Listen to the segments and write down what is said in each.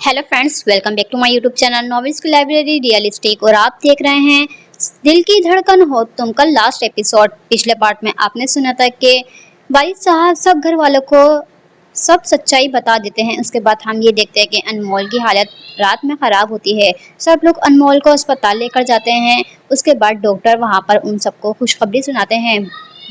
Hello friends, welcome back to my YouTube channel novels की library realistic. और आप देख रहे हैं दिल की धड़कन हो तुम। कल लास्ट एपिसोड पिछले पार्ट में आपने सुना था कि वालिद साहब सब घर वालों को सब सच्चाई बता देते हैं। उसके बाद हम ये देखते हैं कि अनमोल की हालत रात में खराब होती है। सब लोग अनमोल को अस्पताल लेकर जाते हैं। उसके बाद डॉक्टर वहां पर उन सबको खुशखबरी सुनाते हैं,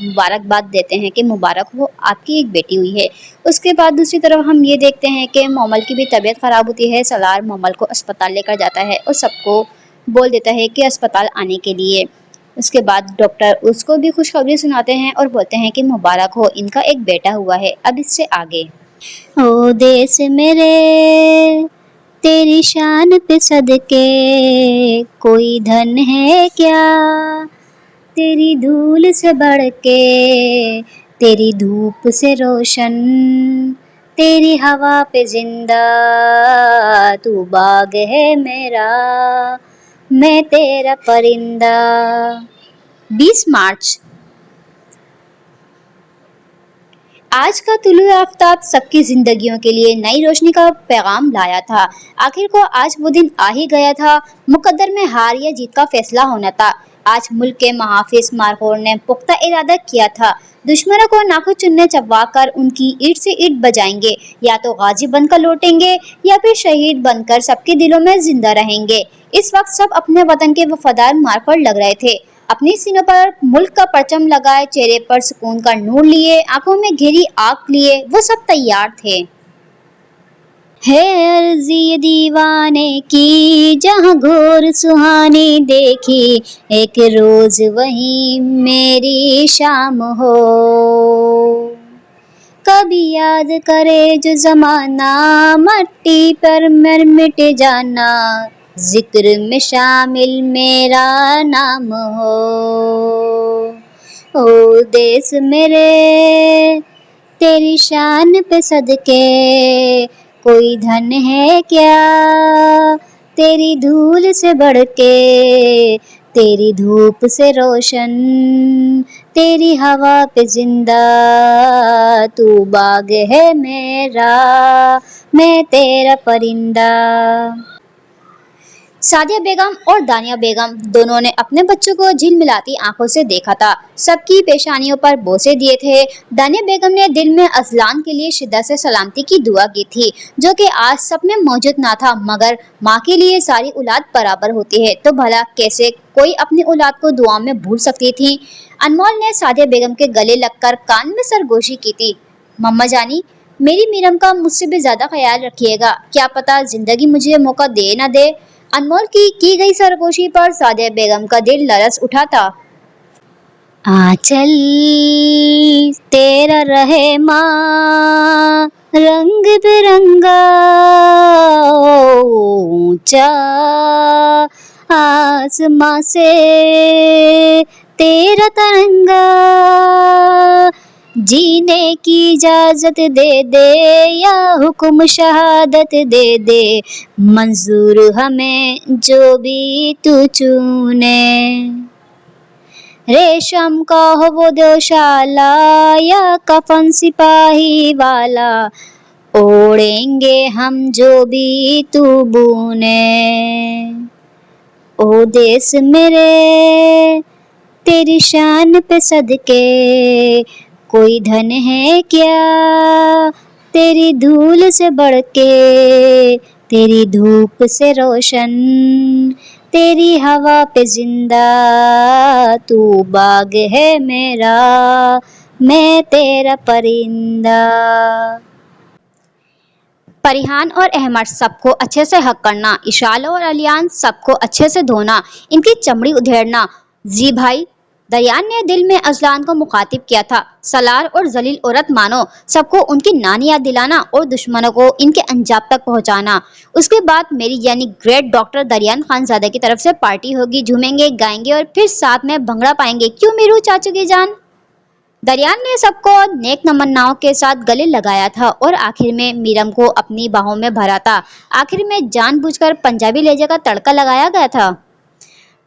मुबारकबाद देते हैं कि मुबारक हो, आपकी एक बेटी हुई है। उसके बाद दूसरी तरफ हम ये देखते हैं कि मोमल की भी तबीयत खराब होती है। सलार मोमल को अस्पताल लेकर जाता है और सबको बोल देता है कि अस्पताल आने के लिए। उसके बाद डॉक्टर उसको भी खुशखबरी सुनाते हैं और बोलते हैं कि मुबारक हो, इनका एक बेटा हुआ है। अब इससे आगे ओ देश मेरे तेरी शान पे सदके कोई धन है क्या, तेरी धूल से बढ़ के तेरी धूप से रोशन, तेरी हवा पे जिंदा तू बाग है मेरा, मैं तेरा परिंदा। 20 मार्च। आज का तुलू आफताब सबकी जिंदगियों के लिए नई रोशनी का पैगाम लाया था। आखिर को आज वो दिन आ ही गया था। मुकद्दर में हार या जीत का फैसला होना था। आज मुल्क के महाफिज मारखोर ने पुख्ता इरादा किया था। दुश्मनों को नाखून चुनने चबवा कर उनकी ईंट से ईंट बजाएंगे। या तो गाजी बनकर लौटेंगे या फिर शहीद बनकर सबके दिलों में जिंदा रहेंगे। इस वक्त सब अपने वतन के वफादार मारखोर लग रहे थे। अपनी सीनों पर मुल्क का परचम लगाए, चेहरे पर सुकून का नूर लिए, आंखों में घेरी आग लिए वो सब तैयार थे। है अर्जी दीवाने की जहाँ घोर सुहानी देखी, एक रोज वही मेरी शाम हो। कभी याद करे जो जमाना मट्टी पर मर मिट जाना, जिक्र में शामिल मेरा नाम हो। ओ देश मेरे तेरी शान पे सदके कोई धन है क्या, तेरी धूल से बढ़ के तेरी धूप से रोशन, तेरी हवा पे जिंदा तू बाग है मेरा, मैं तेरा परिंदा। सादिया बेगम और दानिया बेगम दोनों ने अपने बच्चों को झिलमिलाती आंखों से देखा था। सबकी पेशानियों पर बोसे दिए थे। दानिया बेगम ने दिल में अजलान के लिए शिद्दत से सलामती की दुआ की थी, जो कि आज सब में मौजूद ना था। मगर माँ के लिए सारी औलाद बराबर होती है, तो भला कैसे कोई अपनी औलाद को दुआ में भूल सकती थी। अनमोल ने सादिया बेगम के गले लगकर कान में सरगोशी की थी। मम्मा जानी, मेरी मीरम का मुझसे भी ज्यादा ख्याल रखिएगा। क्या पता जिंदगी मुझे मौका दे ना दे। अनमोल की गई सरगोशी पर सादिया बेगम का दिल लरस उठा था। आंचल तेरा रहे माँ रंग बिरंगा, ऊंचा आसमां से तेरा तिरंगा, जीने की इजाजत दे दे या हुक्म शहादत दे दे, मंजूर हमें जो भी तू चुने। रेशम का हो वो दोशाला या कफन सिपाही वाला, ओढ़ेंगे हम जो भी तू बुने। ओ देश मेरे तेरी शान पे सदके कोई धन है क्या, तेरी धूल से बढ़ के तेरी धूप से रोशन, तेरी हवा पे जिंदा तू बाग है मेरा, मैं तेरा परिंदा। परिहान और अहमद सबको अच्छे से हक करना, इशाला और अलियान सबको अच्छे से धोना, इनकी चमड़ी उधेड़ना। जी भाई, दरियान ने दिल में अजलान को मुखातिब किया था। सलार और जलील औरत मानो सबको उनकी नानी याद दिलाना और दुश्मनों को इनके अंजाम तक पहुंचाना। उसके बाद मेरी यानी ग्रेट डॉक्टर दरियान खानजादा की तरफ से पार्टी होगी, झूमेंगे गाएंगे और फिर साथ में भंगड़ा पाएंगे। क्यों मेरू चाचू की जान। दरियान ने सबको नेक तमन्नाओं के साथ गले लगाया था और आखिर में मीरम को अपनी बाहों में भरा था। आखिर में जानबूझकर पंजाबी लहजे का तड़का लगाया गया था।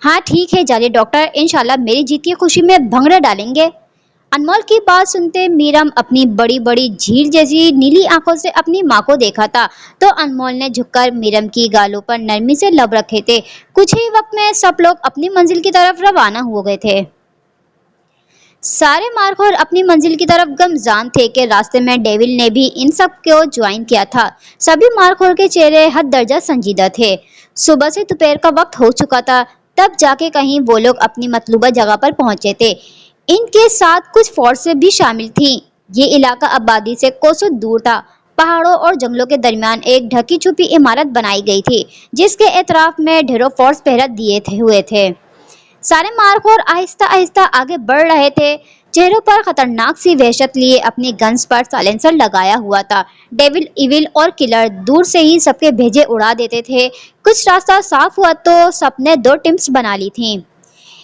हाँ ठीक है जाली डॉक्टर, इंशाल्लाह मेरी जीत की खुशी में भंगड़े डालेंगे। अनमोल की बात सुनते मीरम अपनी बड़ी बड़ी झील जैसी नीली आंखों से अपनी माँ को देखा था, तो अनमोल ने झुककर मीरम की गालों पर नरमी से लब रखे थे। कुछ ही वक्त में सब लोग अपनी मंजिल की तरफ रवाना हो गए थे। सारे मार्कोर अपनी मंजिल की तरफ गमजान थे कि रास्ते में डेविल ने भी इन सब को ज्वाइन किया था। सभी मार्कोर के चेहरे हद दर्जा संजीदा थे। सुबह से दोपहर का वक्त हो चुका था, तब जाके कहीं वो लोग अपनी मतलूबा जगह पर पहुंचे थे। इनके साथ कुछ फोर्सें भी शामिल थीं। ये इलाका आबादी से कोसों दूर था। पहाड़ों और जंगलों के दरमियान एक ढकी छुपी इमारत बनाई गई थी, जिसके एतराफ में ढेरों फोर्स पहरा दिए हुए थे। सारे मार्कोर आहिस्ता आहिस्ता आगे बढ़ रहे थे, चेहरों पर खतरनाक सी वहशत लिए अपनी गन्स पर साइलेंसर लगाया हुआ था। डेविल, इविल और किलर दूर से ही सबके भेजे उड़ा देते थे। कुछ रास्ता साफ हुआ तो सबने दो टीम्स बना ली थीं।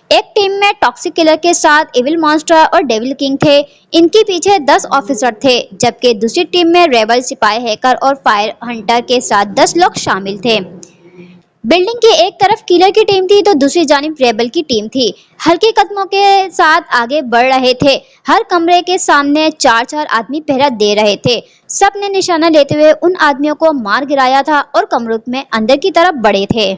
एक टीम में टॉक्सिक किलर के साथ इविल मॉन्स्टर और डेविल किंग थे। इनके पीछे 10 ऑफिसर थे, जबकि दूसरी टीम में रेबल, सिपाही, हैकर और फायर हंटर के साथ 10 लोग शामिल थे। बिल्डिंग की एक तरफ किलर की टीम थी तो दूसरी जानिब रेबल की टीम थी। हल्के कदमों के साथ आगे बढ़ रहे थे। हर कमरे के सामने 4-4 आदमी पहरा दे रहे थे। सब ने निशाना लेते हुए उन आदमियों को मार गिराया था और कमरों में अंदर की तरफ बढ़े थे।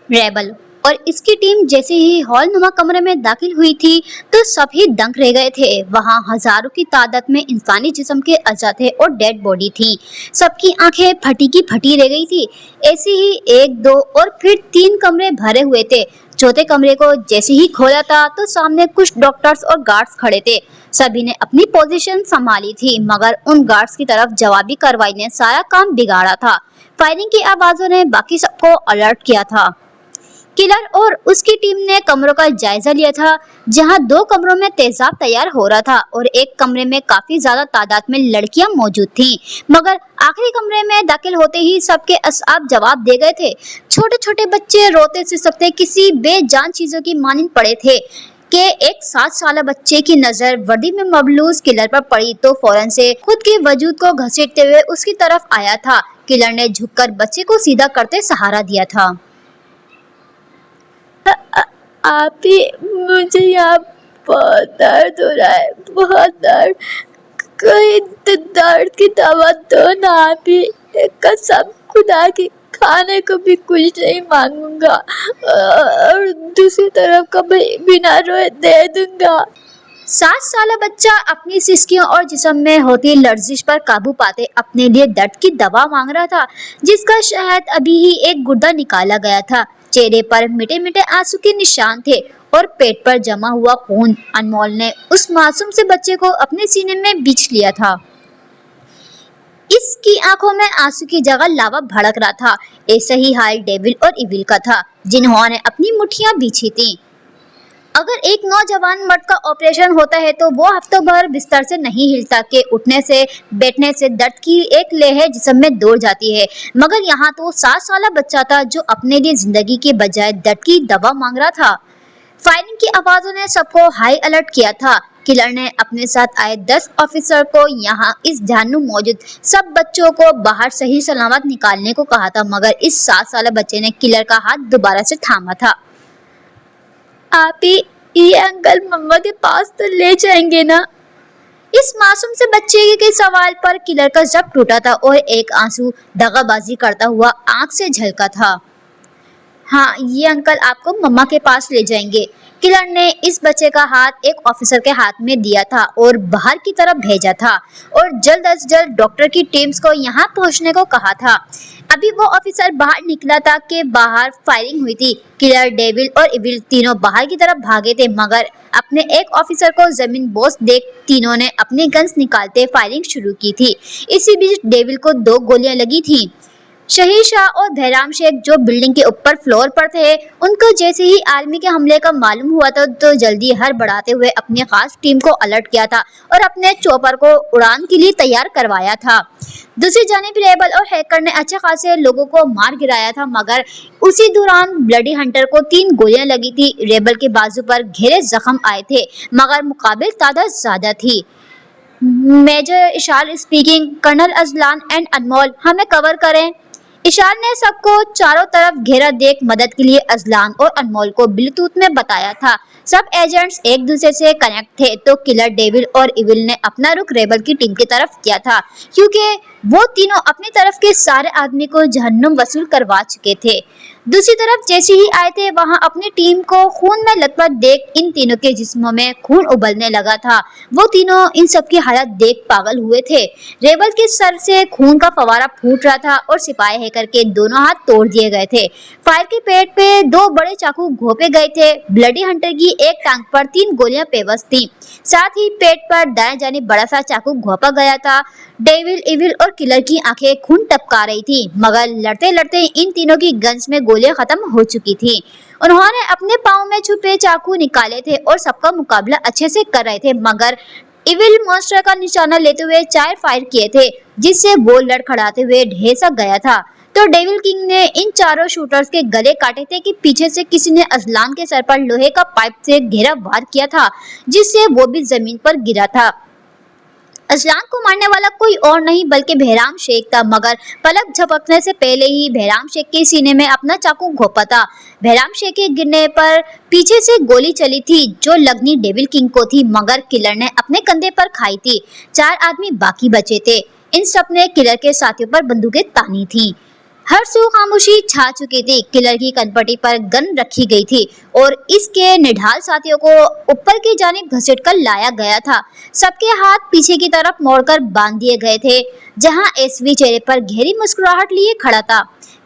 रेबल और इसकी टीम जैसे ही हॉल नुमा कमरे में दाखिल हुई थी तो सभी दंग रह गए थे। वहां हजारों की तादाद में इंसानी जिस्म के अज़ा थे और डेड बॉडी थी। सबकी आंखें फटी की फटी रह गई थी। ऐसे ही 1, 2 और फिर 3 कमरे भरे हुए थे। चौथे कमरे को जैसे ही खोला था तो सामने कुछ डॉक्टर्स और गार्ड्स खड़े थे। सभी ने अपनी पोजीशन संभाली थी, मगर उन गार्ड्स की तरफ जवाबी कार्रवाई ने सारा काम बिगाड़ा था। फायरिंग की आवाजों ने बाकी सबको अलर्ट किया था। किलर और उसकी टीम ने कमरों का जायजा लिया था। जहां 2 कमरों में तेजाब तैयार हो रहा था और एक कमरे में काफी ज्यादा तादाद में लड़कियां मौजूद थीं, मगर आखिरी कमरे में दाखिल होते ही सबके असआब जवाब दे गए थे। छोटे छोटे बच्चे रोते सिसकते किसी बेजान चीजों की मानिंद पड़े थे कि एक 7 साल बच्चे की नजर वर्दी में मबलूस किलर पर पड़ी तो फौरन से खुद के वजूद को घसीटते हुए उसकी तरफ आया था। किलर ने झुककर बच्चे को सीधा करते सहारा दिया था। आप ही, मुझे यहाँ बहुत दर्द हो रहा है, बहुत दर्द। कोई दर्द की दवा दो ना आप ही, कसम खुदा की, खाने को भी कुछ नहीं मांगूंगा और दूसरी तरफ कभी बिना रोए दे दूंगा। 7 साल बच्चा अपनी सिसकियों और जिस्म में होती लर्जिश पर काबू पाते अपने लिए दर्द की दवा मांग रहा था, जिसका शायद अभी ही एक गुर्दा निकाला गया था। चेहरे पर मिटे मिटे आंसू के निशान थे और पेट पर जमा हुआ खून। अनमोल ने उस मासूम से बच्चे को अपने सीने में बींच लिया था। इसकी आंखों में आंसू की जगह लावा भड़क रहा था। ऐसा ही हाल डेविल और इविल का था, जिन्होंने अपनी मुट्ठियां बींची थीं। अगर एक नौजवान मर्द का ऑपरेशन होता है तो वो हफ्तों भर बिस्तर से नहीं हिलता कि उठने से बैठने से दर्द की एक लहर जिस्म में दौड़ जाती है, मगर यहाँ तो 7 साल बच्चा था जो अपने लिए जिंदगी के बजाय दर्द की दवा मांग रहा था। फायरिंग की आवाजों ने सबको हाई अलर्ट किया था। किलर ने अपने साथ आए 10 ऑफिसर को यहाँ इस ध्यान मौजूद सब बच्चों को बाहर सही सलामत निकालने को कहा था, मगर इस 7 साल बच्चे ने किलर का हाथ दोबारा से थामा था। आप ही ये अंकल मम्मा के पास तो ले जाएंगे ना? इस मासूम से बच्चे के सवाल पर किलर का जब टूटा था और एक आंसू दगाबाजी करता हुआ आंख से झलका था। हाँ, ये अंकल आपको मम्मा के पास ले जाएंगे। किलर ने इस बच्चे का हाथ एक ऑफिसर के हाथ में दिया था और बाहर की तरफ भेजा था और जल्द अज जल्द डॉक्टर की टीम्स को यहाँ पहुँचने को कहा था। अभी वो ऑफिसर बाहर निकला था कि बाहर फायरिंग हुई थी। किलर, डेविल और इविल तीनों बाहर की तरफ भागे थे, मगर अपने एक ऑफिसर को जमीन बोस देख तीनों ने अपनी गन्स निकालते फायरिंग शुरू की थी। इसी बीच डेविल को 2 गोलियां लगी थीं। शहीर शाह और बहराम शेख जो बिल्डिंग के ऊपर फ्लोर पर थे, उनको जैसे ही आर्मी के हमले का मालूम हुआ था तो जल्दी हर बढ़ाते हुए अपनी खास टीम को अलर्ट किया था और अपने चॉपर को उड़ान के लिए तैयार करवाया था। दूसरी जानिब रेबल और हैकर ने अच्छे खासे लोगों को मार गिराया था, मगर उसी दौरान ब्लडी हंटर को 3 गोलियां लगी थी। रेबल के बाजू पर गहरे जख्म आए थे, मगर मुकाबिल तादाद ज्यादा थी। Major Ishal speaking, colonel Ajlan and Anmol, हमें कवर करें। इशार ने सबको चारों तरफ घेरा देख मदद के लिए अजलान और अनमोल को ब्लूटूथ में बताया था। सब एजेंट्स एक दूसरे से कनेक्ट थे तो किलर डेविल और इविल ने अपना रुख रेबल की टीम की तरफ किया था, क्योंकि वो तीनों अपनी तरफ के सारे आदमी को जहन्नुम वसूल करवा चुके थे। दूसरी तरफ जैसे ही आए थे वहां अपनी टीम को खून में लथपथ देख इन तीनों के जिस्मों में खून उबलने लगा था। वो तीनों इन सब की हालत देख पागल हुए थे। रेबल के सर से खून का फवारा फूट रहा था और सिपाही हैकर के दोनों हाथ तोड़ दिए गए थे। फायर के पेट पे 2 बड़े चाकू घोंपे गए थे। ब्लडी हंटर की एक टांग पर 3 गोलियां पेवस्त थी। साथ ही पेट पर दाएं जानिब बड़ा सा चाकू घोंपा गया था। डेविल, इविल और किलर की आंखें खून टपका रही थी, मगर लड़ते लड़ते इन तीनों की गन्स में गोलियां खत्म हो चुकी थी। उन्होंने अपने पाँव में छुपे चाकू निकाले थे और सबका मुकाबला अच्छे से कर रहे थे, मगर इविल मॉन्स्टर का निशाना लेते हुए 4 फायर किए थे, जिससे वो लड़खड़ाते हुए ढेर सा गया था। तो डेविल किंग ने इन चारों शूटर्स के गले काटे थे कि पीछे से किसी ने अजलान के सर पर लोहे का पाइप से घेरा वार किया था, जिससे वो भी जमीन पर गिरा था। अजलान को मारने वाला कोई और नहीं बल्कि बहराम शेख था, मगर पलक झपकने से पहले ही बहराम शेख के सीने में अपना चाकू घोंपा था। बहराम शेख के गिरने पर पीछे से गोली चली थी जो लगनी डेविल किंग को थी, मगर किलर ने अपने कंधे पर खाई थी। 4 आदमी बाकी बचे थे। इन सब ने किलर के साथियों पर बंदूकें तानी थी। हर सू खामोशी छा चुकी थी। किलर की कनपटी पर गन रखी गई थी और इसके निढाल साथियों को ऊपर की जानिब घसीटकर लाया गया था। सबके हाथ पीछे की तरफ मोड़कर बांध दिए गए थे, जहां एसवी चेहरे पर गहरी मुस्कुराहट लिए खड़ा था।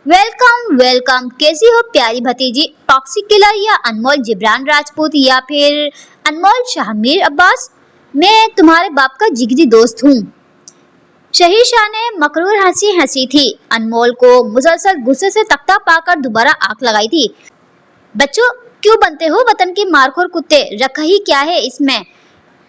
वेलकम वेलकम, कैसी हो प्यारी भतीजी? टॉक्सिक किलर या अनमोल जिब्रान राजपूत या फिर अनमोल शाहमीर अब्बास? मैं तुम्हारे बाप का जिगरी दोस्त हूँ। शहीशाह ने मकरूर हंसी हंसी थी। अनमोल को मुसलसल गुस्से से तख्ता पाकर दोबारा आंख लगाई थी। बच्चों, क्यों बनते हो वतन के मारखोर कुत्ते? रखा ही क्या है इसमें?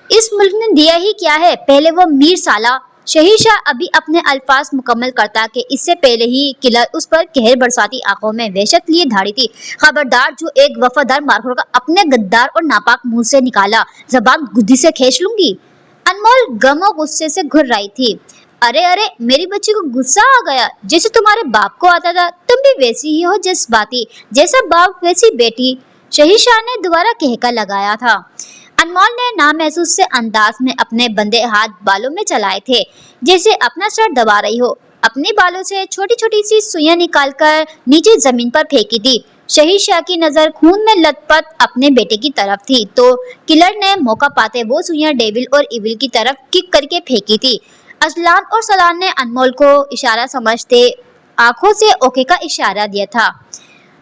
इस मुल्क ने दिया ही क्या है? पहले वो मीर साला। शहीशाह अभी अपने अल्फाज मुकम्मल करता कि इससे पहले ही किलर उस पर कहर बरसाती आंखों में वहशत लिए धाड़ी थी। खबरदार, जो एक वफादार मारखोर का अपने गद्दार और नापाक मुंह से निकाला, जबान गुद्दी से खींच लूंगी। अनमोल गम और गुस्से से घुर रही थी। अरे अरे, मेरी बच्ची को गुस्सा आ गया। जैसे तुम्हारे बाप को आता था। तुम भी वैसी ही हो जज्बाती, जैसा बाप वैसी बेटी। शहीशाह ने दोबारा कहका लगाया था। अनमोल ने नामहसूस से अंदाज में अपने बंदे हाथ बालों में चलाए थे, जैसे अपना सर दबा रही हो। अपने बालों से छोटी छोटी सी सुइयां निकालकर नीचे जमीन पर फेंकी थी। शहीशाह की नजर खून में लथपथ अपने बेटे की तरफ थी, तो किलर ने मौका पाते वो सुइयां डेविल और इविल की तरफ किक करके फेंकी थी। अजलान और सलान ने अनमोल को इशारा समझते आंखों से ओके का इशारा दिया था।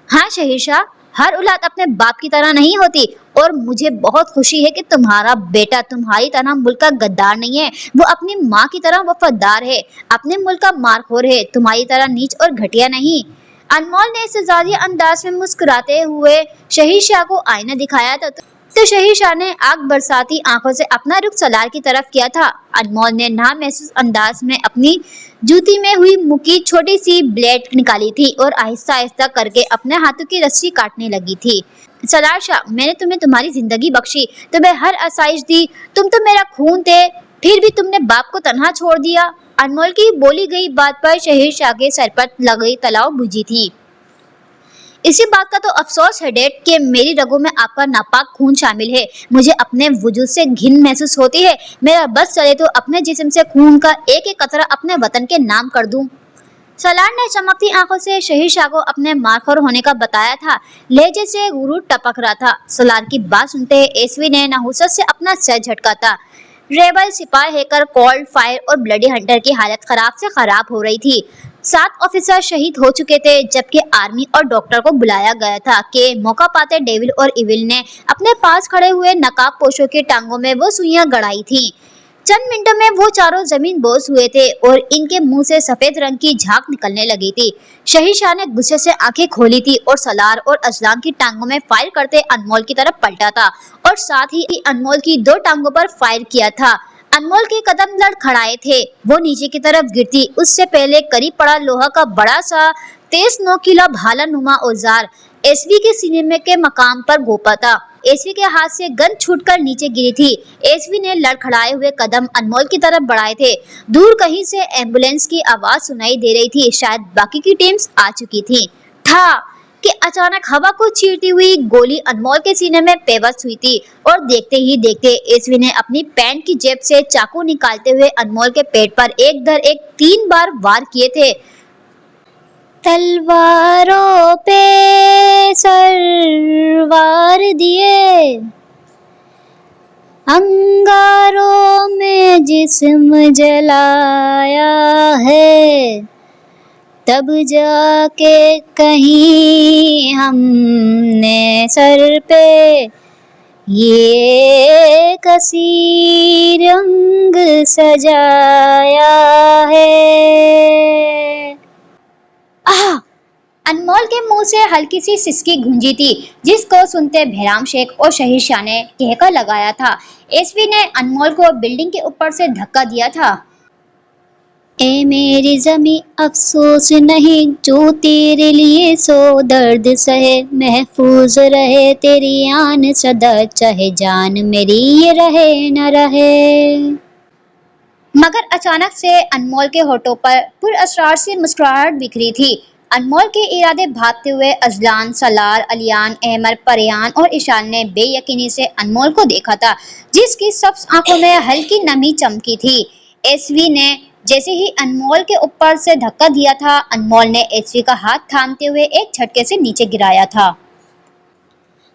हाँ शहीशाह, हर औलाद अपने बाप की तरह नहीं होती, और मुझे बहुत खुशी है कि तुम्हारा बेटा तुम्हारी तरह मुल्क का गद्दार नहीं है। वो अपनी माँ की तरह वफादार है, अपने मुल्क का मारखोर है, तुम्हारी तरह नीच और घटिया नहीं। अनमोल ने सजादिया अंदाज में मुस्कुराते हुए शहीशाह को आईना दिखाया था, तो शहीशाह ने आग बरसाती आंखों से अपना रुख सलार की तरफ किया था। अनमोल ने नामहसूस अंदाज में अपनी जूती में हुई मुकी छोटी सी ब्लेड निकाली थी और आहिस्ता आहिस्ता करके अपने हाथों की रस्सी काटने लगी थी। सलार शाह, मैंने तुम्हें तुम्हारी जिंदगी बख्शी, तुम्हें हर आसाइश दी, तुम तो मेरा खून थे, फिर भी तुमने बाप को तन्हा छोड़ दिया। अनमोल की बोली गई बात पर शहीशाह के सर पर लगी तलाव बुझी थी। इसी बात का तो अफसोस है डैड कि मेरी रगों में आपका नापाक खून शामिल है। मुझे अपने वजूद से घिन महसूस होती है। मेरा बस चले तो अपने जिस्म से खून का एक एक कतरा अपने वतन के नाम कर दूं। सलार ने चमकती आंखों से शहीशाह को अपने मारखोर होने का बताया था। लहजे से गुरूर टपक रहा था। सलार की बात सुनते एसवी ने नहुसत से अपना सर झटका था। रेबल, सिपाही हैकर, कोल्ड फायर और ब्लडी हंटर की हालत खराब से खराब हो रही थी। 7 ऑफिसर शहीद हो चुके थे, जबकि आर्मी और डॉक्टर को बुलाया गया था कि मौका पाते डेविल और इविल ने अपने पास खड़े हुए नकाब पोशों की टांगों में वो सुइयां गड़ाई थी। चंद मिनटों में वो चारों जमीन बोस हुए थे और इनके मुंह से सफेद रंग की झाग निकलने लगी थी। शहीशाह ने गुस्से से आंखें खोली थी और सलार और अजलान की टांगों में फायर करते अनमोल की तरफ पलटा था और साथ ही अनमोल की 2 टांगों पर फायर किया था। अनमोल के कदम लड़खड़ाए थे। वो नीचे की तरफ गिरती उससे पहले करीब पड़ा लोहा का बड़ा सा तेज नोकीला भाला नुमा औजार एसवी के सीने के मकाम पर गोपा था। एसवी के हाथ से गन छूटकर नीचे गिरी थी। एसवी ने लड़खड़ाए हुए कदम अनमोल की तरफ बढ़ाए थे। दूर कहीं से एम्बुलेंस की आवाज सुनाई दे रही थी। शायद बाकी की टीम्स आ चुकी थी। था कि अचानक हवा को चीरती हुई गोली अनमोल के सीने में पेवस्त हुई थी और देखते ही देखते एसवी ने अपनी पैंट की जेब से चाकू निकालते हुए अनमोल के पेट पर एक दर एक 3 बार वार किए थे। तलवारों पे सरवार दिए, अंगारों में जिस्म जलाया है, तब जाके कहीं हमने सर पे ये कसी रंग सजाया है। आह! अनमोल के मुंह से हल्की सी सिसकी गूंजी थी, जिसको सुनते बहराम शेख और शहीद शाह ने कहकर लगाया था। एसवी ने अनमोल को बिल्डिंग के ऊपर से धक्का दिया था। ए मेरी ज़मीं अफसोस नहीं, जो तेरे लिए सो दर्द सहे, महफूज रहे तेरी आन सदा, चाहे जान मेरी ये रहे न रहे। मगर अचानक से अनमोल के होठों पर पुरअसरार सी मुस्कुराहट बिखरी थी। अनमोल के इरादे भांपते हुए अजलान, सलार, अलियान, अहमर, परियान और ईशान ने बेयकीनी से अनमोल को देखा था, जिसकी सब्ज आंखों में हल्की नमी चमकी थी। एसवी ने जैसे ही अनमोल के ऊपर से धक्का दिया था, अनमोल ने एसवी का हाथ थामते हुए एक झटके से नीचे गिराया था।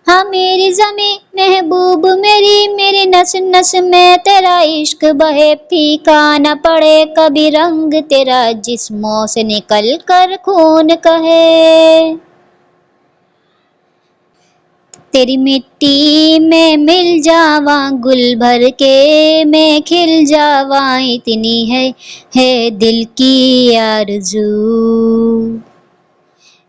हाँ मेरी ज़मीं महबूब मेरी, मेरी नस नस में तेरा इश्क बहे, फीका न पड़े कभी रंग तेरा, जिस्मों से निकल कर खून कहे। तेरी मिट्टी में मिल जावा गुल भर के, मैं खिल जावा, इतनी है दिल की आरज़ू।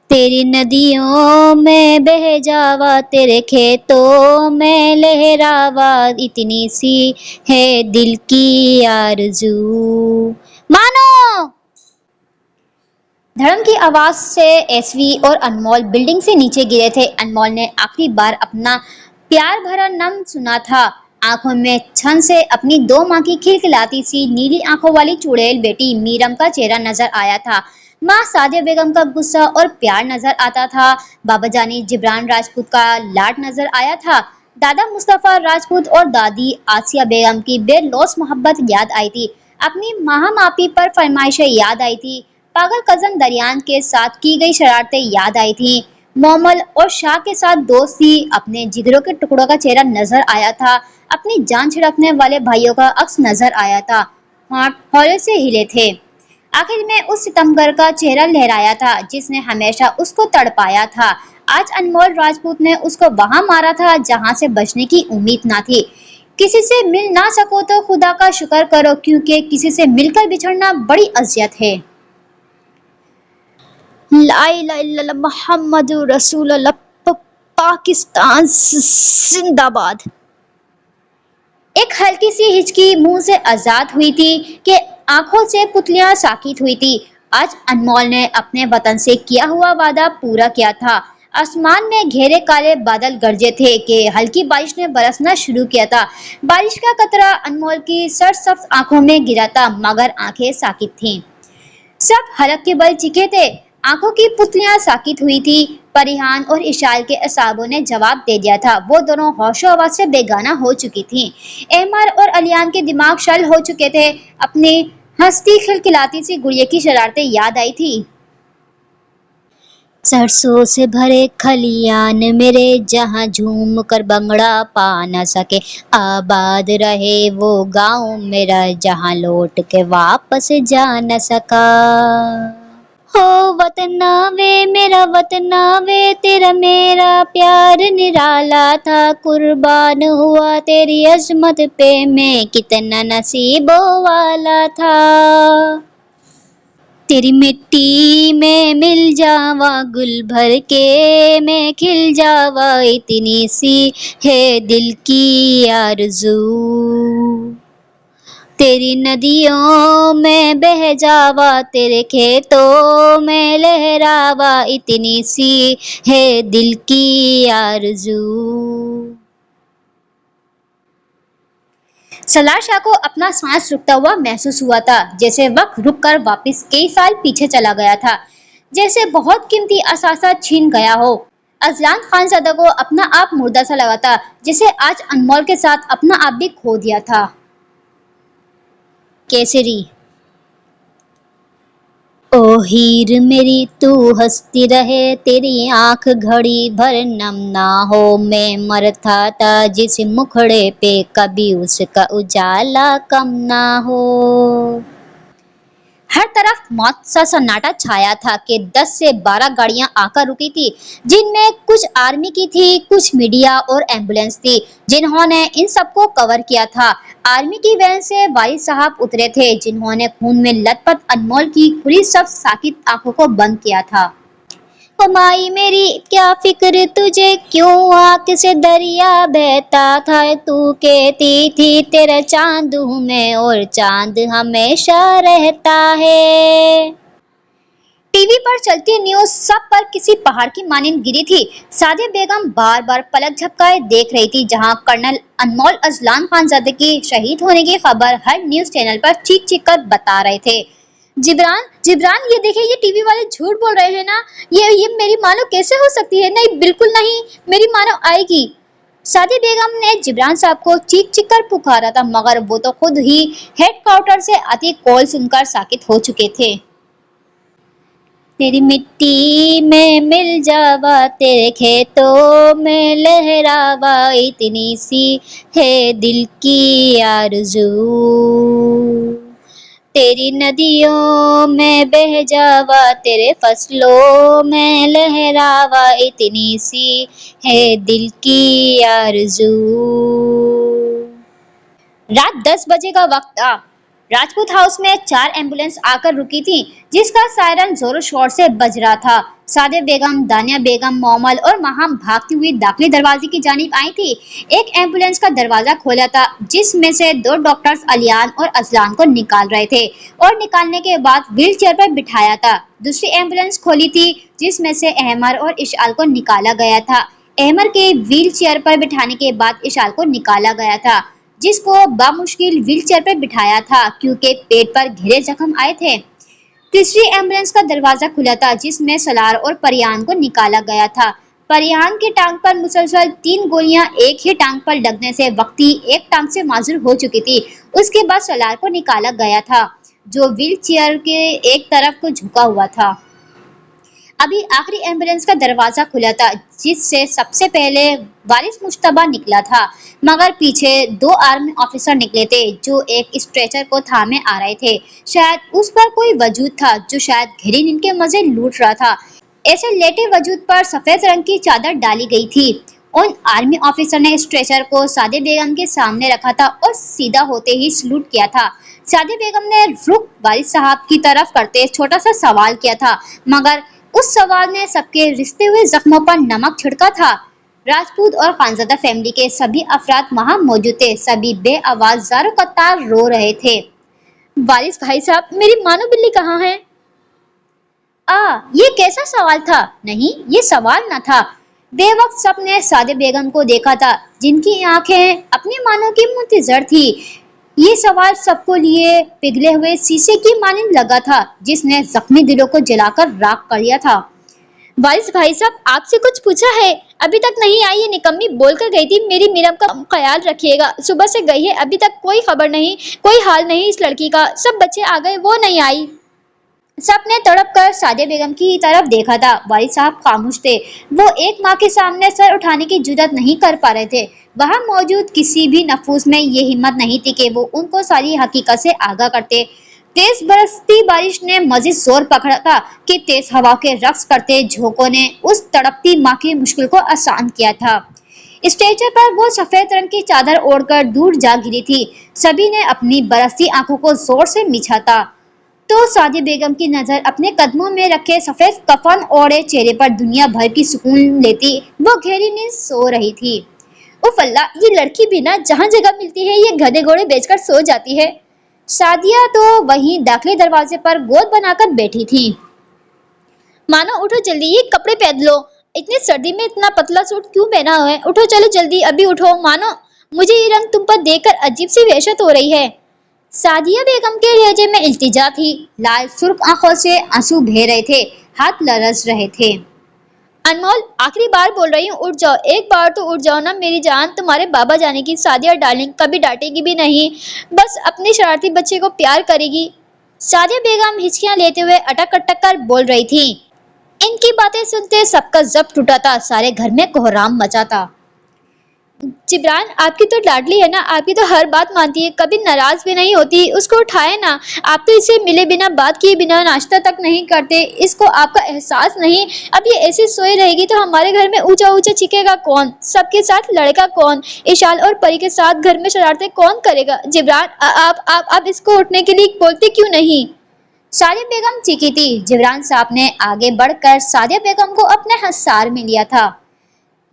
तेरी नदियों में बह जावा, तेरे खेतों में लहरावा, इतनी सी है दिल की आरज़ू। मानो! धड़म की आवाज से एसवी और अनमोल बिल्डिंग से नीचे गिरे थे। अनमोल ने आखिरी बार अपना प्यार भरा नाम सुना था। आंखों में छन से अपनी 2 माह की खिलखिलाती सी नीली आंखों वाली चुड़ैल बेटी मीरम का चेहरा नजर आया था। माँ सादिया बेगम का गुस्सा और प्यार नजर आता था। बाबा जानी जिब्रान राजपूत का लाड नजर आया था। दादा मुस्तफा राजपूत और दादी आसिया बेगम की बेलौस मोहब्बत याद आई थी। अपनी महामापी पर फरमाइशें याद आई थी। पागल कजन दरियान के साथ की गई शरारतें याद आई थी। मोमल और शाह के साथ दोस्ती, अपने जिगरों के टुकड़ों का चेहरा नजर आया था। अपनी जान छिड़कने वाले भाइयों का अक्स नजर आया था। हाथ हौले से हिले थे। आखिर में उस सितमगर का चेहरा लहराया था, जिसने हमेशा उसको तड़पाया था। आज अनमोल राजपूत ने उसको वहां मारा था जहां से बचने की उम्मीद ना थी। किसी से मिल ना सको तो खुदा का शुक्र करो, क्योंकि किसी से मिलकर बिछड़ना बड़ी अजियत है। ला इलाहा इल्लल्लाह मुहम्मदुर रसूलुल्लाह, पाकिस्तान जिंदाबाद। एक हल्की सी हिचकी मुंह से आजाद हुई थी कि आंखों से पुतलियां साकित हुई थी। आज अनमोल ने अपने वतन से किया हुआ वादा पूरा किया था। आसमान में घेरे काले बादल गरजे थे कि हल्की बारिश ने बरसना शुरू किया था। बारिश का कतरा अनमोल की सरसब्ज आंखों में गिरा था, मगर आंखें साकित थीं। सब हलक के बल चिखे थे। आंखों की पुतलियां साकित हुई थी। परिहान और इशाल के असाबों ने जवाब दे दिया था। वो दोनों होशो हवास से बेगाना हो चुकी थीं। अहमर और अलियान के दिमाग शल हो चुके थे। अपनी हंसती खिलखिलाती सी गुड़िया की शरारतें याद आई थी। सरसों से भरे खलियान मेरे, जहाँ झूम कर बंगड़ा पा न सके, आबाद रहे वो गाँव मेरा, जहाँ लौट के वापस जा न सका। हो वतना वे मेरा वतना वे, तेरा मेरा प्यार निराला था, कुर्बान हुआ तेरी अजमत पे, मैं कितना नसीबों वाला था। तेरी मिट्टी में मिल जावा गुल भर के, मैं खिल जावा, इतनी सी है दिल की आरज़ू। तेरी नदियों में बह जावा, तेरे खेतों में लहरावा, इतनी सी है दिल की आरज़ू। सलार शाह को अपना सांस रुकता हुआ महसूस हुआ था, जैसे वक्त रुक कर वापस कई साल पीछे चला गया था, जैसे बहुत कीमती असासा छीन गया हो। अजलान खानजादा को अपना आप मुर्दा सा लगा था, जैसे आज अनमोल के साथ अपना आप भी खो दिया था। केसरी। ओ हीर मेरी तू हंसती रहे, तेरी आंख घड़ी भर नम ना हो, मैं मरता था जिस मुखड़े पे कभी उसका उजाला कम ना हो। हर तरफ मौत सा सन्नाटा छाया था कि 10 से 12 गाड़ियां आकर रुकी थी, जिनमें कुछ आर्मी की थी, कुछ मीडिया और एम्बुलेंस थी, जिन्होंने इन सबको कवर किया था। आर्मी की वैन से वारिस साहब उतरे थे, जिन्होंने खून में लथपथ अनमोल की खुली सब साकित आंखों को बंद किया था। कमाई मेरी क्या फिक्र तुझे, क्यों आंख से दरिया बहता था, तू कहती थी तेरा चांद हूँ मैं और चांद हमेशा रहता है। टीवी पर चलती न्यूज सब पर किसी पहाड़ की मानिंद गिरी थी। सादिया बेगम बार बार पलक झपकाए देख रही थी, जहां कर्नल अनमोल अजलान खानजादे की शहीद होने की खबर हर न्यूज चैनल पर चीख चीख कर बता रहे थे। जिब्रान जिब्रान, ये देखिए, ये टीवी वाले झूठ बोल रहे हैं ना, ये मेरी मानो कैसे हो सकती है? नहीं, बिल्कुल नहीं, मेरी मानो आएगी। सादिया बेगम ने जिब्रान साहब को चीख चीख कर पुकारा था, मगर वो तो खुद ही हेडक्वार्टर से आती कॉल सुनकर साकित हो चुके थे। तेरी मिट्टी में मिल जावा, तेरे खेतों में लहरावा, इतनी सी है दिल की आरज़ू। तेरी नदियों में बह जावा, तेरे फसलों में लहरावा, इतनी सी है दिल की आरज़ू। रात 10 बजे का वक्त था। राजपूत हाउस में 4 एम्बुलेंस आकर रुकी थी, जिसका सायरन जोरों शोर से बज रहा था। सादिया बेगम, दानिया बेगम, मोमल और महाम भागती हुई दाखिली दरवाजे की जानिब आई थी। एक एम्बुलेंस का दरवाजा खोला था, जिसमें से 2 डॉक्टर्स अलियान और अजलान को निकाल रहे थे और निकालने के बाद व्हील चेयर पर बिठाया था। दूसरी एम्बुलेंस खोली थी, जिसमें से अहमर और इशाल को निकाला गया था। अहमर के व्हील चेयर पर बिठाने के बाद इशाल को निकाला गया था, जिसको बामुश्किल व्हील चेयर पर बिठाया था, क्योंकि पेट पर गहरे जख्म आए थे। तीसरी एम्बुलेंस का दरवाजा खुला था, जिसमें सलार और परियान को निकाला गया था। परियान की टांग पर मुसलसल 3 गोलियां एक ही टांग पर लगने से वक्ती एक टांग से माजूर हो चुकी थी। उसके बाद सलार को निकाला गया था, जो व्हील चेयर के एक तरफ को झुका हुआ था। अभी आखिरी एम्बुलेंस का दरवाजा खुला था, जिससे सबसे पहले वारिस मुश्तबा निकला था, मगर पीछे 2 आर्मी ऑफिसर निकले थे, जो एक स्ट्रेचर को थामे आ रहे थे। शायद उस पर कोई वजूद था, जो शायद गहरी नींद के मजे लूट रहा था। ऐसे लेटे वजूद पर सफेद रंग की चादर डाली गई थी। उन आर्मी ऑफिसर ने स्ट्रेचर को सादिया बेगम के सामने रखा था और सीधा होते ही सलूट किया था। सादिया बेगम ने रुख वारिस साहब की तरफ करते छोटा सा सवाल किया था, मगर उस सवाल ने सबके रिश्ते हुए जख्मों पर नमक छिड़का था। राजपूत और खानजादा फैमिली के सभी अफराद वहां मौजूद थे। सभी बेआवाज ज़ारो कतार रो रहे थे। वारिस भाई साहब, मेरी मानो बिल्ली कहाँ है? ये कैसा सवाल था? नहीं, ये सवाल न था। बेवक्त सबने सादिया बेगम को देखा था, जिनकी आंखें अपनी मानो की मुंतजर थी। ये सवाल सबको लिए पिघले हुए शीशे की मानिंद लगा था, जिसने जख्मी दिलों को जलाकर राख कर दिया था। वारिस भाई साहब, आपसे कुछ पूछा है? अभी तक नहीं आई। ये निकम्मी बोल कर गई थी, मेरी मीरम का ख्याल रखिएगा। सुबह से गई है, अभी तक कोई खबर नहीं, कोई हाल नहीं इस लड़की का। सब बच्चे आ गए, वो नहीं आई। सबने तड़प कर सादिया बेगम की तरफ देखा था। वारिस साहब खामोश थे। वो एक माँ के सामने सर उठाने की जुर्रत नहीं कर पा रहे थे। वहां मौजूद किसी भी नफूस में ये हिम्मत नहीं थी कि वो उनको सारी हकीकत से आगाह करते। तेज बरसती बारिश ने मजीद जोर पकड़ा था कि तेज हवा के रक्स करते झोंकों ने उस तड़पती माँ की मुश्किल को आसान किया था। स्टेचर पर वो सफेद रंग की चादर ओढ़कर दूर जा गिरी थी। सभी ने अपनी बरसती आंखों को जोर से मिछा था, तो सादिया बेगम की नजर अपने कदमों में रखे सफेद कफन ओढ़े चेहरे पर दुनिया भर की सुकून लेती वो गहरी नींद सो रही थी। उफ अल्लाह, ये लड़की भी ना जहाँ जगह मिलती है ये गधे घोड़े बेचकर सो जाती है। सादिया तो वहीं दाखिली दरवाजे पर गोद बनाकर बैठी थी। मानो उठो जल्दी, ये कपड़े पहन लो, इतनी सर्दी में इतना पतला सूट क्यों पहना हुआ है, उठो चलो जल्दी, अभी उठो। मानो मुझे ये रंग तुम पर देखकर अजीब सी वहशत हो रही है। सादिया बेगम के लहजे में इल्तिजा थी। लाल सुर्ख आंखों से आंसू बह रहे थे, हाथ लरस रहे थे। अनमोल, आखिरी बार बोल रही हूँ, उठ जाओ, एक बार तो उठ जाओ ना मेरी जान, तुम्हारे बाबा जाने की। सादिया डार्लिंग कभी डांटेगी भी नहीं, बस अपने शरारती बच्चे को प्यार करेगी। सादिया बेगम हिचकियां लेते हुए अटक अटक कर बोल रही थी। इनकी बातें सुनते सबका जब्त टूटा था, सारे घर में कोहराम मचा था। जिब्रान, आपकी तो लाडली है ना, आपकी तो हर बात मानती है, कभी नाराज भी नहीं होती, उसको उठाए ना। आप तो इसे मिले बिना, बात किए बिना नाश्ता तक नहीं करते, इसको आपका एहसास नहीं। अब ये ऐसी सोई रहेगी तो हमारे घर में ऊंचा ऊंचा चीखेगा कौन, सबके साथ लड़का कौन, इशाल और परी के साथ घर में शरारतें कौन करेगा। जिब्रान, आप इसको उठने के लिए बोलते क्यों नहीं? सादिया बेगम चीखी थी। जिब्रान साहब ने आगे बढ़कर सादिया बेगम को अपने हंसार में लिया था।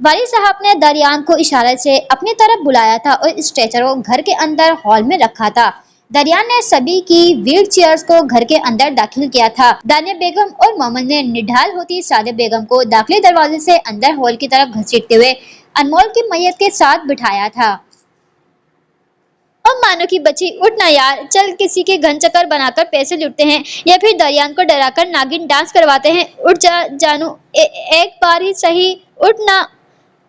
वाली साहब ने दरियान को इशारे से अपनी तरफ बुलाया था और स्ट्रेचर को घर के अंदर हॉल में रखा था। दरियान ने सभी की व्हील चेयर्स को घर के अंदर दाखिल किया था। दानिया बेगम और मोहम्मद ने निढाल होती सादिया बेगम को दाखिली दरवाजे से अंदर हॉल की तरफ घसीटते हुए अनमोल की मैयत के साथ बिठाया था। और मानो की बच्ची, उठ ना यार, चल किसी के घन चक्कर बनाकर पैसे लुटते हैं या फिर दरियान को डराकर नागिन डांस करवाते हैं। उठ जा जानू, एक बार ही सही, उठ ना।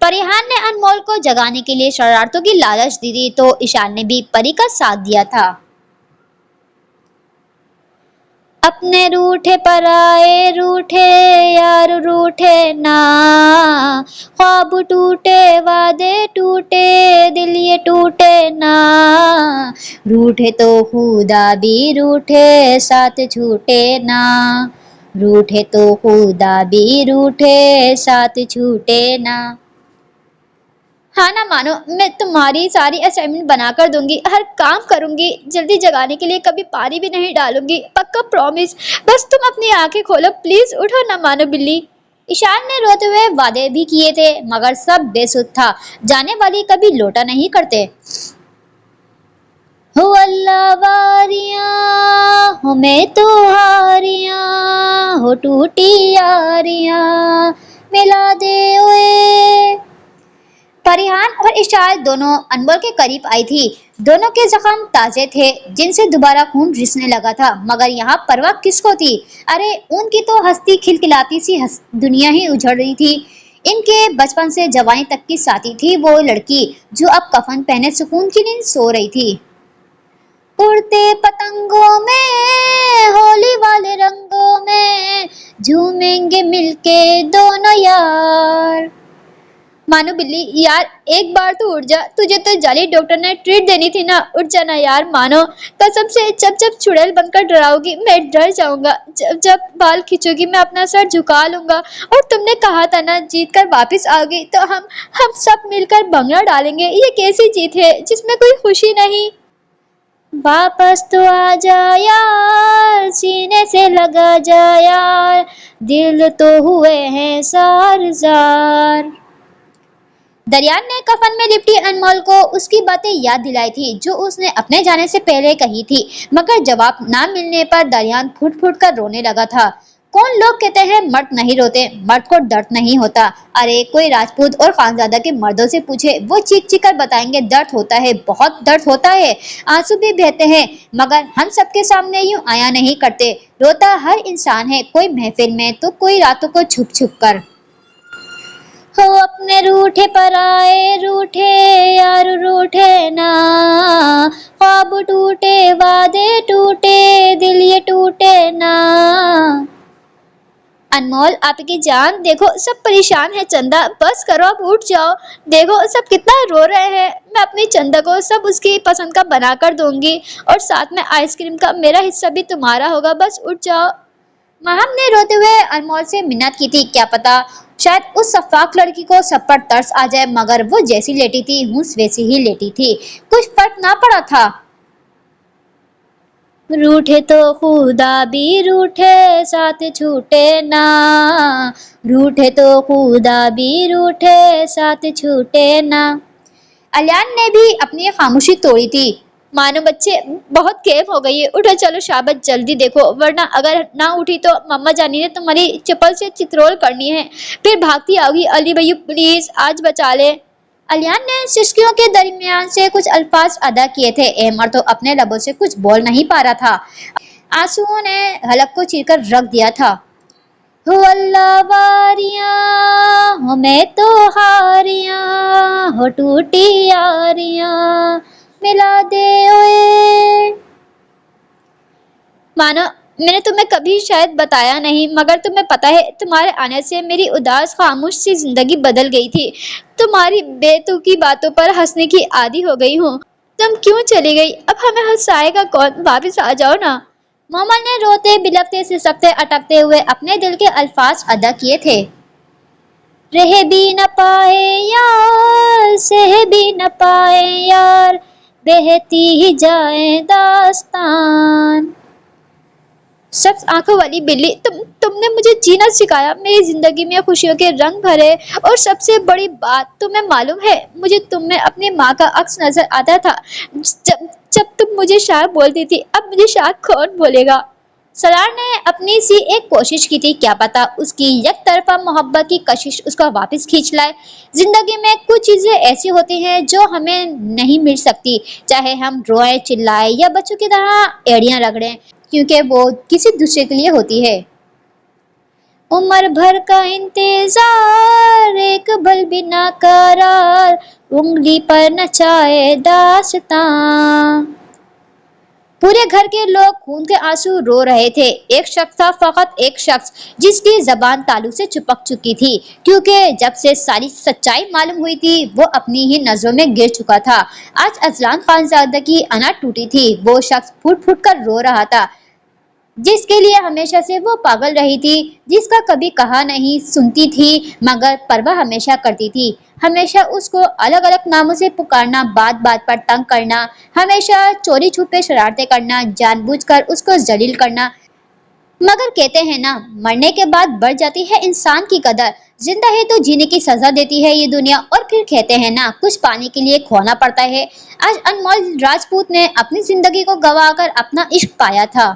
परिहान ने अनमोल को जगाने के लिए शरारतों की लालच दी थी तो ईशान ने भी परी का साथ दिया था। अपने रूठे पराए रूठे यार रूठे ना, ख्वाब टूटे वादे टूटे दिल ये टूटे ना, रूठे तो खुदा भी रूठे साथ छूटे ना, रूठे तो खुदा भी रूठे साथ छूटे ना। हाँ ना मानो, मैं तुम्हारी सारी असाइनमेंट बनाकर दूंगी, हर काम करूंगी, जल्दी जगाने के लिए कभी पानी भी नहीं डालूंगी, पक्का प्रॉमिस। बस तुम अपनी आंखें खोलो प्लीज, उठो ना मानो बिल्ली। ईशान ने रोते हुए वादे भी किए थे मगर सब बेसुध था, जाने वाली कभी लौटा नहीं करते। हो अल्लाह वारियां हो मैं तो हारियां, हो टूटी यारियां मिला दे ओए। परिहान और इशाल दोनों अनमोल के करीब आई थी। दोनों के जख्म ताजे थे जिनसे दोबारा खून रिसने लगा था, मगर यहाँ परवाह किसको थी। अरे उनकी तो हंसती खिलखिलाती सी दुनिया ही उजड़ रही थी। इनके बचपन से जवानी तक की साथी थी वो लड़की जो अब कफन पहने सुकून की नींद सो रही थी। उड़ते पतंगों में होली वाले रंगों में झूमेंगे मिलके दोनों यार। मानो बिल्ली, यार एक बार तो उठ जा, तुझे तो जाली डॉक्टर ने ट्रीट देनी थी ना, उठ जाना यार मानो, कसम से जब जब चुड़ैल बनकर डराओगी मैं डर जाऊंगा, जब जब बाल खींचोगी मैं अपना सर झुका लूंगा, और तुमने कहा था ना जीत कर वापिस आओगी तो हम सब मिलकर भंगड़ा डालेंगे। ये कैसी जीत है जिसमें कोई खुशी नहीं। वापस तो आ जा यार, सीने से लगा जा यार, दिल तो हुए हैं जार जार। दरियान ने कफन में लिपटी अनमोल को उसकी बातें याद दिलाई थी जो उसने अपने जाने से पहले कही थी, मगर जवाब ना मिलने पर दरियान फुट फुट कर रोने लगा था। कौन लोग कहते हैं मर्द नहीं रोते, मर्द को दर्द नहीं होता। अरे कोई राजपूत और खानजादा के मर्दों से पूछे, वो चीख चीख कर बताएंगे दर्द होता है, बहुत दर्द होता है, आंसू भी बहते हैं, मगर हम सबके सामने यूं आया नहीं करते। रोता हर इंसान है, कोई महफिल में तो कोई रातों को छुप छुप कर। हो अपने रूठे पराए रूठे यार रूठे ना, ख्वाब टूटे वादे टूटे दिल ये टूटे ना। अनमोल, आपकी जान, देखो सब परेशान है, चंदा बस करो अब उठ जाओ, देखो सब कितना रो रहे हैं, मैं अपनी चंदा को सब उसकी पसंद का बना कर दूंगी और साथ में आइसक्रीम का मेरा हिस्सा भी तुम्हारा होगा, बस उठ जाओ। महम ने रोते हुए अनमोल से मिन्नत की थी, क्या पता शायद उस सफाक लड़की को सब पर तरस आ जाए, मगर वो जैसी लेटी थी मूस वैसी ही लेटी थी, कुछ फर्क ना पड़ा था। रूठे तो खुदा भी रूठे साथ छूटे ना, रूठे तो खुदा भी रूठे साथ छूटे ना। अलियान ने भी अपनी खामोशी तोड़ी थी। मानो बच्चे बहुत कैफ हो गई है, उठो चलो शाबाश जल्दी देखो, वरना अगर ना उठी तो मम्मा जानी ने तुम्हारी चप्पल से चित्रोल करनी है। फिर भागती आओगी, अली भैया प्लीज आज बचा ले। अलियान ने सिसकियों के दरमियान से कुछ अल्फाज अदा किए थे। अहमद तो अपने लबों से कुछ बोल नहीं पा रहा था, आंसुओं ने हलक को चीरकर रख दिया था। हो अल्लाह वारियां हो मैं तो हारियां हो टूटी यारियां मिला दे ओए। मानो मैंने तुम्हें कभी शायद बताया नहीं, मगर तुम्हें पता है तुम्हारे आने से मेरी उदास खामोश सी जिंदगी बदल गई थी। तुम्हारी बेतुकी बातों पर हंसने की आदी हो गई हूँ। तुम क्यों चली गई? अब हमें हंसाएगा कौन? वापिस आ जाओ ना। मोमल ने रोते बिलखते सिसकते अटकते हुए अपने दिल के अल्फाज अदा किए थे। रह भी न पाए यार, सह भी न पाए यार, बहती ही जाए दास्तान। शख्स आंखों वाली बिल्ली, तुमने मुझे जीना सिखाया, मेरी जिंदगी में खुशियों के रंग भरे, और सबसे बड़ी बात तुम्हें मालूम है, मुझे तुम में अपनी माँ का अक्स नजर आता था जब तुम मुझे शाह बोलती थी। अब मुझे शाह कौन बोलेगा? सरार ने अपनी सी एक कोशिश की थी, क्या पता उसकी एक तरफा मोहब्बत की कशिश उसको वापस खींच लाए। जिंदगी में कुछ चीजें ऐसी होती हैं जो हमें नहीं मिल सकती, चाहे हम रोएं चिल्लाएं या बच्चों की तरह एड़ियां रगड़ें, क्योंकि वो किसी दूसरे के लिए होती है। उम्र भर का इंतजार, एक पल भी ना करार, उंगली पर नचाए दास्तां। पूरे घर के लोग खून के आंसू रो रहे थे। एक शख्स था, फकत एक शख्स, जिसकी जबान तालू से चिपक चुकी थी, क्योंकि जब से सारी सच्चाई मालूम हुई थी वो अपनी ही नजरों में गिर चुका था। आज अजलान खानजादा की अना टूटी थी। वो शख्स फुट फुट कर रो रहा था, जिसके लिए हमेशा से वो पागल रही थी, जिसका कभी कहा नहीं सुनती थी, मगर परवाह हमेशा करती थी। हमेशा उसको अलग अलग नामों से पुकारना, बात बात पर तंग करना, हमेशा चोरी छुपे शरारतें करना, जानबूझकर उसको जलील करना। मगर कहते हैं ना, मरने के बाद बढ़ जाती है इंसान की कदर। जिंदा है तो जीने की सजा देती है ये दुनिया, और फिर कहते हैं ना, कुछ पाने के लिए खोना पड़ता है। आज अनमोल राजपूत ने अपनी जिंदगी को गंवाकर अपना इश्क पाया था।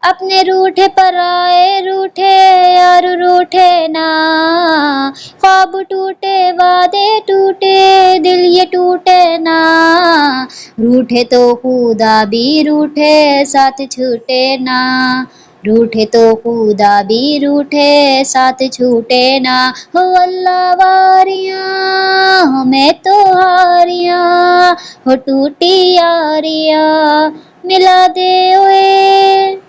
अपने रूठे पराए रूठे यार रूठे ना, ख्वाब टूटे वादे टूटे दिल ये टूटे ना, रूठे तो खुदा भी रूठे साथ छूटे ना, रूठे तो खुदा भी रूठे साथ छूटे ना। हो अल्लाह वारियां हो मैं तो हारियां हो टूटी यारियां मिला दे ओए।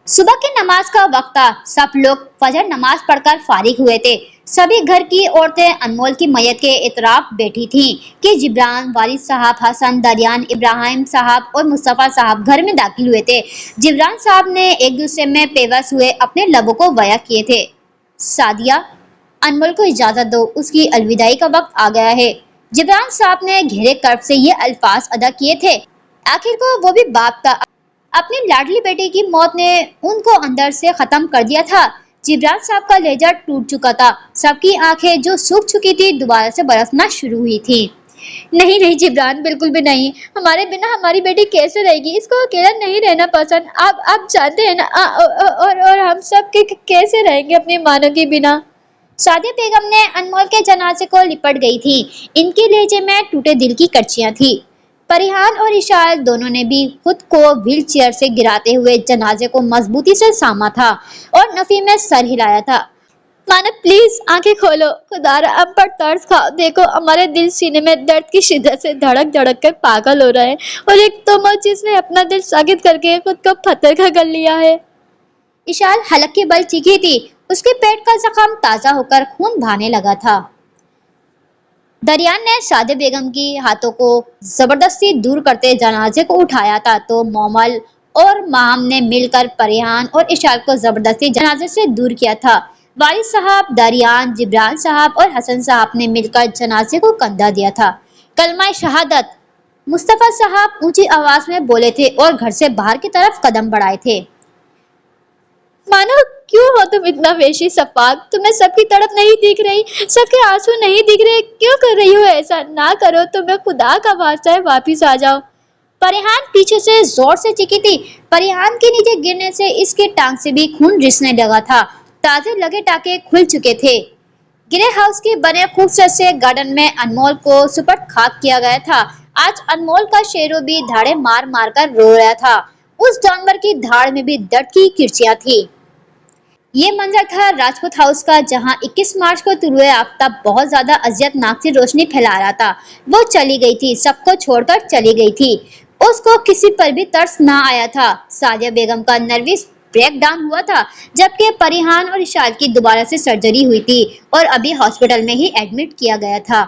सुबह की नमाज का वक्त था। सब लोग फजर नमाज पढ़कर फारिग हुए थे। सभी घर की औरतें अनमोल की मैयत के इतराफ बैठी थीं कि जिब्रान, वालिद साहब, हसन, दरियान, इब्राहिम साहब और मुस्तफ़ा साहब घर में दाखिल हुए थे। जिब्रान साहब ने एक दूसरे में पेवस हुए अपने लबों को वया किए थे। सादिया, अनमोल को इजाजत दो, उसकी अलविदाई का वक्त आ गया है। जिब्रान साहब ने गहरे कर्ब से ये अल्फाज अदा किए थे। आखिर को वो भी बाप था। अपनी लाडली बेटे की मौत ने उनको अंदर से खत्म कर दिया था। जिब्रान साहब का लहजा टूट चुका था। सबकी आंखें जो सूख चुकी थी दोबारा से बरसना शुरू हुई थी। नहीं नहीं जिब्रान, बिल्कुल भी नहीं। हमारे बिना हमारी बेटी कैसे रहेगी? इसको अकेला नहीं रहना पसंद। आप जानते हैं ना, और हम सब के कैसे रहेंगे अपनी मानों के बिना? सादिया बेगम ने अनमोल के जनाजे को लिपट गई थी। इनके लहजे में टूटे दिल की कच्चियां थी। परिहान और इशार दोनों ने भी खुद को व्हील चेयर से गिराते हुए जनाजे को मजबूती से सामा था और नफी में सर हिलाया था। माना प्लीज आंखें खोलो, खुदारा अब पर तरस खाओ। देखो हमारे दिल सीने में दर्द की शिद्दत से धड़क धड़क कर पागल हो रहा है, और एक तो मौत जिसने अपना दिल सागित करके खुद को पत्थर का कर लिया है। इशार हलक के बल चीखी थी। उसके पेट का जख्म ताजा होकर खून बहाने लगा था। दरियान ने सादे बेगम की हाथों को जबरदस्ती दूर करते जनाजे को उठाया था, तो मोमल और माम ने मिलकर परिहान और इशार को जबरदस्ती जनाजे से दूर किया था। वालिद साहब, दरियान, जिब्रान साहब और हसन साहब ने मिलकर जनाजे को कंधा दिया था। कलमा शहादत मुस्तफ़ा साहब ऊंची आवाज में बोले थे और घर से बाहर की तरफ कदम बढ़ाए थे। मानो क्यों हो तुम इतना वेशी सफाक? तुम्हें सबकी तड़प नहीं दिख रही, सबके आंसू नहीं दिख रहे? क्यों कर रही हो ऐसा? ना करो तो मैं खुदा का वास्ता है वापिस आ जाओ। परिहान पीछे से जोर से चीखी थी। परिहान के नीचे गिरने से इसकी टांग से भी खून रिसने लगा था। ताजे लगे टाके खुल चुके थे। गिरे हाउस के बने खूबसूरत से गार्डन में अनमोल को सुपरद खाक किया गया था। आज अनमोल का शेरू भी धाड़े मार मार कर रो रहा था। उस जानवर की धाड़ में भी दर्द की किरचियां थी। ये मंजर था राजपूत हाउस का, जहां 21 मार्च को तुलुए आफताब बहुत ज्यादा अजियतनाक सी रोशनी फैला रहा था। वो चली गई थी, सबको छोड़कर चली गई थी। उसको किसी पर भी तरस ना आया था। सादिया बेगम का नर्वस ब्रेक डाउन हुआ था, जबकि परिहान और इशाद की दोबारा से सर्जरी हुई थी और अभी हॉस्पिटल में ही एडमिट किया गया था।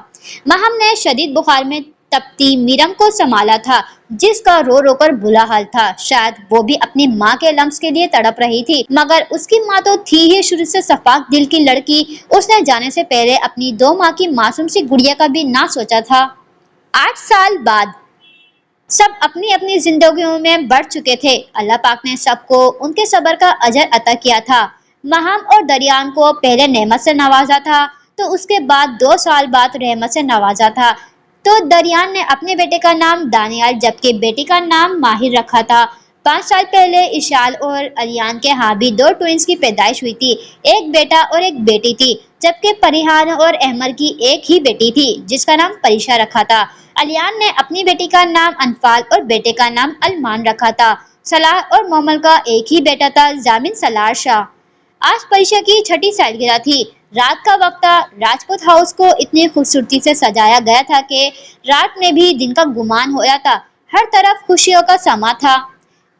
महम ने शदीद बुखार में तपती मीरम को संभाला था, जिसका रो रो कर बुरा हाल था। शायद वो भी अपनी माँ के लम्स के लिए तड़प रही थी, मगर उसकी माँ तो थी ही शुरू से सफाक दिल की लड़की। उसने जाने से पहले अपनी 2 माह की मासूम सी गुड़िया का भी ना सोचा था। 8 साल बाद सब अपनी अपनी जिंदगियों में बढ़ चुके थे। अल्लाह पाक ने सबको उनके सब्र का अजर अता किया था। महम और दरियान को पहले नेमत से नवाजा था, तो उसके बाद 2 साल बाद रहमत से नवाजा था। तो दरियान ने अपने बेटे का नाम दानियाल, जबकि बेटी का नाम माहिर रखा था। 5 साल पहले इशाल और अलियान के यहाँ भी 2 ट्विंस की पैदाइश हुई थी। एक बेटा और एक बेटी थी, जबकि परिहान और अहमर की एक ही बेटी थी, जिसका नाम परीशा रखा था। अलियान ने अपनी बेटी का नाम अनफाल और बेटे का नाम अलमान रखा था। सलाह और मोमल का एक ही बेटा था, जामिन सलार शाह। आज परीक्षा की 6ठी सालगिरह थी। रात का वक्त था। राजपूत हाउस को इतनी खूबसूरती से सजाया गया था कि रात में भी दिन का गुमान हो रहा था। हर तरफ खुशियों का समा था।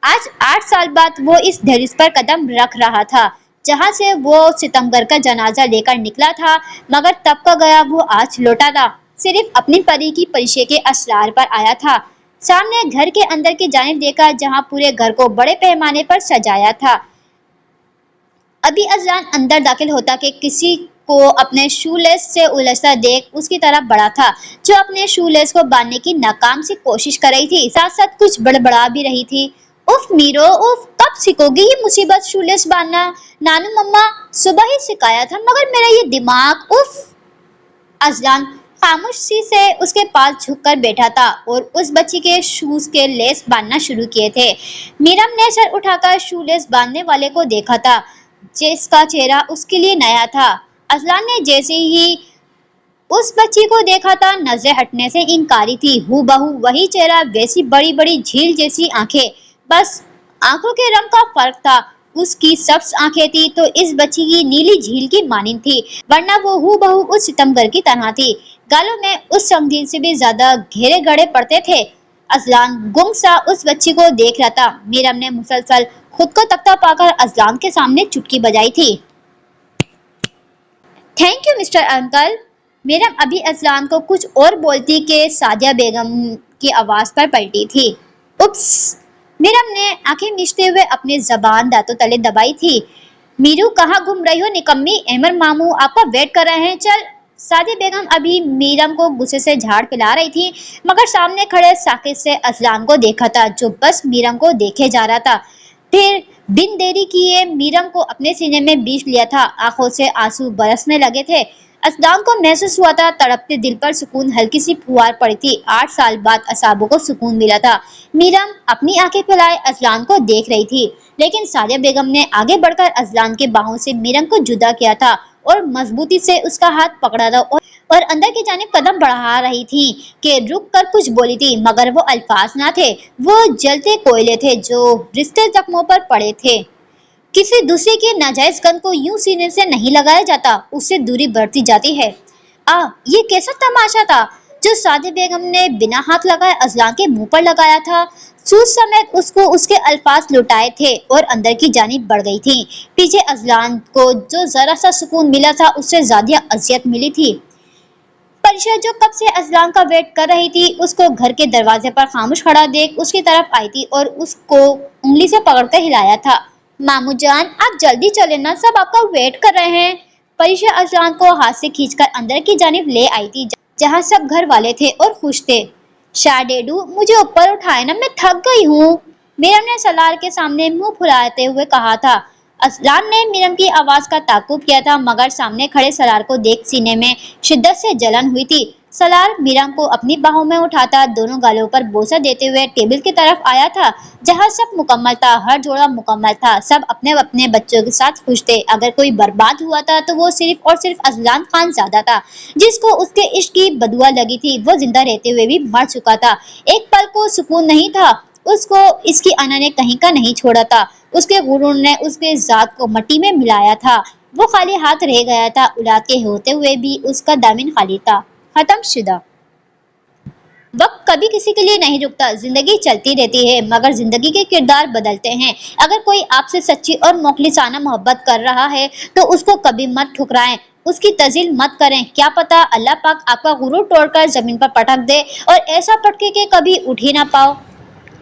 आज 8 साल बाद वो इस दहलीज पर कदम रख रहा था, जहाँ से वो सितमगर का जनाजा लेकर निकला था, मगर तब का गया वो आज लौटा था। सिर्फ अपनी परी की परिचय के असरार पर आया था। सामने घर के अंदर की जानिब देखा, जहाँ पूरे घर को बड़े पैमाने पर सजाया था। अभी अजलान अंदर दाखिल होता कि किसी को अपने शूलेस से उलझता देख उसकी तरफ बढ़ा था, जो अपने शूलेस को बांधने की नाकाम सी कोशिश कर रही थी, साथ साथ कुछ बड़बड़ा भी रही थी। उफ मीरो, उफ, कब सीखोगी ये मुसीबत शूलेस बांधना? नानू मम्मा सुबह ही सिखाया था, मगर मेरा ये दिमाग, उफ। अजलान खामोशी से उसके पास झुककर बैठा था और उस बच्ची के शूज के लेस बांधना शुरू किए थे। मीरम ने सर उठाकर शूलेस बांधने वाले को देखा था, जिसका चेहरा उसके लिए नया था। अजलान ने जैसे ही उस बच्ची को देखा था, नजरें हटने से इनकारी थी। हूबहू वही चेहरा, वैसी बड़ी बड़ी झील जैसी आंखें, बस आंखों के रंग का फर्क था। उसकी सब्ज आंखें थी तो इस बच्ची की नीली झील की मानिंद थी, वरना वो हूबहू उस सितमगर की तरह थी। गालों में उस संगीन से भी ज्यादा घेरे गड़े पड़ते थे। अजलान गुम सा उस बच्ची को देख रहा था। मीरम ने मुसलसल खुद को तख्ता पाकर अजलान के सामने चुटकी बजाई थी। Thank you mister uncle. Miram अभी अजलान को कुछ और बोलती कि सादिया बेगम की आवाज पर पलटी थी। उप्स। मीरम ने आंखें मीचते हुए अपनी जबान दांतों तले दबाई थी। मीरू, कहाँ घूम रही हो निकम्मी? अहमर मामू आपका वेट कर रहे हैं, चल। सादिया बेगम अभी मीरम को गुस्से से झाड़ पिला रही थी, मगर सामने खड़े साकिब से अजलान को देखा था, जो बस मीरम को देखे जा रहा था। फिर बिन देरी किए मीरम को अपने सीने में बीच लिया था। आंखों से आंसू बरसने लगे थे। अजलान को महसूस हुआ था तड़पते दिल पर सुकून हल्की सी फुहार पड़ी थी। 8 साल बाद असाबों को सुकून मिला था। मीरम अपनी आंखें फैलाए अजलान को देख रही थी, लेकिन सादिया बेगम ने आगे बढ़कर अजलान के बाहों से मीरम को जुदा किया था और मजबूती से उसका हाथ पकड़ा था और अंदर की जानिब कदम बढ़ा रही थी कि रुक कर कुछ बोली थी, मगर वो अल्फाज ना थे, वो जलते कोयले थे जो रिश्ते जख्मों पर पड़े थे। किसी दूसरे के नाजायज गन को यूं सीने से नहीं लगाया जाता, उससे दूरी बढ़ती जाती है। ये कैसा तमाशा था जो सादिया बेगम ने बिना हाथ लगाए अजलान के मुंह पर लगाया था। सूज समेत उसको उसके अल्फाज लुटाए थे और अंदर की जानिब बढ़ गई थी। पीछे अजलान को जो जरा सा सुकून मिला था, उससे ज्यादा अजियत मिली थी। परिशा जो कब से अजलान का वेट कर रही थी, उसको घर के दरवाजे पर खामोश खड़ा देख उसकी तरफ आई थी और उसको उंगली से पकड़कर हिलाया था। मामू जान, आप जल्दी चले ना, सब आपका वेट कर रहे हैं। परिशा अजलान को हाथ से खींचकर अंदर की जानिब ले आई थी, जहाँ सब घर वाले थे और खुश थे। शाह डेडू, मुझे ऊपर उठाए ना, मैं थक गई हूँ। मीरम ने सलार के सामने मुंह फुलाते हुए कहा था। असलान ने मीरम की आवाज का ताकुब किया था, मगर सामने खड़े सलार को देख सीने में शिद्दत से जलन हुई थी। सलार मीरम को अपनी बाहों में उठाता दोनों गालों पर बोसा देते हुए टेबल की तरफ आया था, जहां सब मुकम्मल था, हर जोड़ा मुकम्मल था, सब अपने अपने बच्चों के साथ खुश थे। अगर कोई बर्बाद हुआ था तो वो सिर्फ और सिर्फ असलान खान ज़्यादा था, जिसको उसके इश्क की बदुआ लगी थी। वो जिंदा रहते हुए भी मर चुका था। एक पल को सुकून नहीं था। उसको इसकी अना ने कहीं का नहीं छोड़ा था। उसके गुरूर ने उसके जात को मट्टी में मिलाया था। वो खाली हाथ रह गया था। औलाद के होते हुए भी उसका दामन खाली था। खत्म शुदा। वक्त कभी किसी के लिए नहीं रुकता। जिंदगी चलती रहती है, मगर जिंदगी के किरदार बदलते हैं। अगर कोई आपसे सच्ची और मोखलिसाना मोहब्बत कर रहा है तो उसको कभी मत ठुकराएं, उसकी तज़ील मत करें। क्या पता अल्लाह पाक आपका गुरूर तोड़कर जमीन पर पटक दे और ऐसा पटके के कभी उठ ही ना पाओ।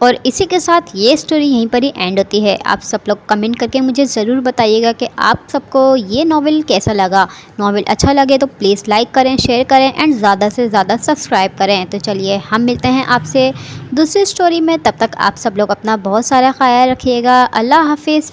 और इसी के साथ ये स्टोरी यहीं पर ही एंड होती है। आप सब लोग कमेंट करके मुझे ज़रूर बताइएगा कि आप सबको ये नॉवेल कैसा लगा। नॉवेल अच्छा लगे तो प्लीज़ लाइक करें, शेयर करें एंड ज़्यादा से ज़्यादा सब्सक्राइब करें। तो चलिए हम मिलते हैं आपसे दूसरी स्टोरी में। तब तक आप सब लोग अपना बहुत सारा ख्याल रखिएगा। अल्लाह हाफिज़।